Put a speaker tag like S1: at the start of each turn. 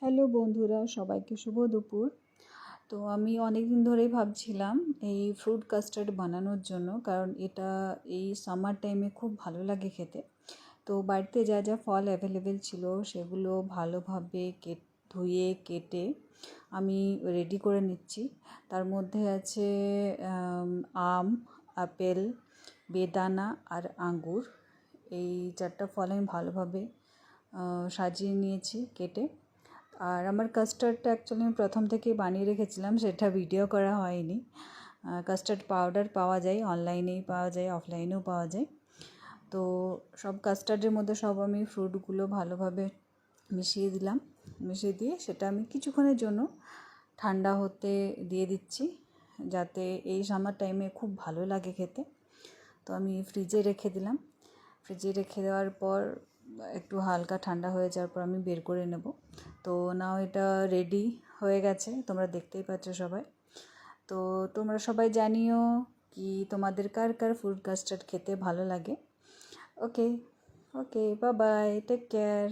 S1: Hello বন্ধুরা, সবাইকে শুভ দুপুর। তো আমি অনেক দিন ধরেই ভাবছিলাম এই ফ্রুট কাস্টার্ড বানানোর জন্য, কারণ এটা এই সামার টাইমে খুব ভালো লাগে খেতে। তো বাড়িতে যা যা ফল অ্যাভেলেবেল ছিল সেগুলো ভালোভাবে ধুয়ে কেটে আমি রেডি করে নিচ্ছি। তার মধ্যে আছে আম, আপেল, বেদানা আর আঙ্গুর। এই চারটা ফল আমি ভালোভাবে সাজিয়ে নিয়েছি কেটে। আর আমার কাস্টার্ডটা অ্যাকচুয়ালি আমি প্রথম থেকেই বানিয়ে রেখেছিলাম, সেটা ভিডিও করা হয়নি। কাস্টার্ড পাউডার পাওয়া যায়, অনলাইনেই পাওয়া যায়, অফলাইনেও পাওয়া যায়। তো সব কাস্টার্ডের মধ্যে সব আমি ফ্রুটগুলো ভালোভাবে মিশিয়ে দিলাম। মিশিয়ে দিয়ে সেটা আমি কিছুক্ষণের জন্য ঠান্ডা হতে দিয়ে দিচ্ছি, যাতে এই সামার টাইমে খুব ভালো লাগে খেতে। তো আমি ফ্রিজে রেখে দিলাম। ফ্রিজে রেখে দেওয়ার পর একটু হালকা ঠান্ডা হয়ে যাওয়ার পর আমি বের করে নেব। তো নাও এটা রেডি হয়ে গেছে, তোমরা দেখতেই পাচ্ছ সবাই। তো তোমরা সবাই জানিও কি তোমাদের কার কার ফ্রুট কাস্টার্ড খেতে ভালো লাগে। ওকে, ওকে, বাই বাই, টেক কেয়ার।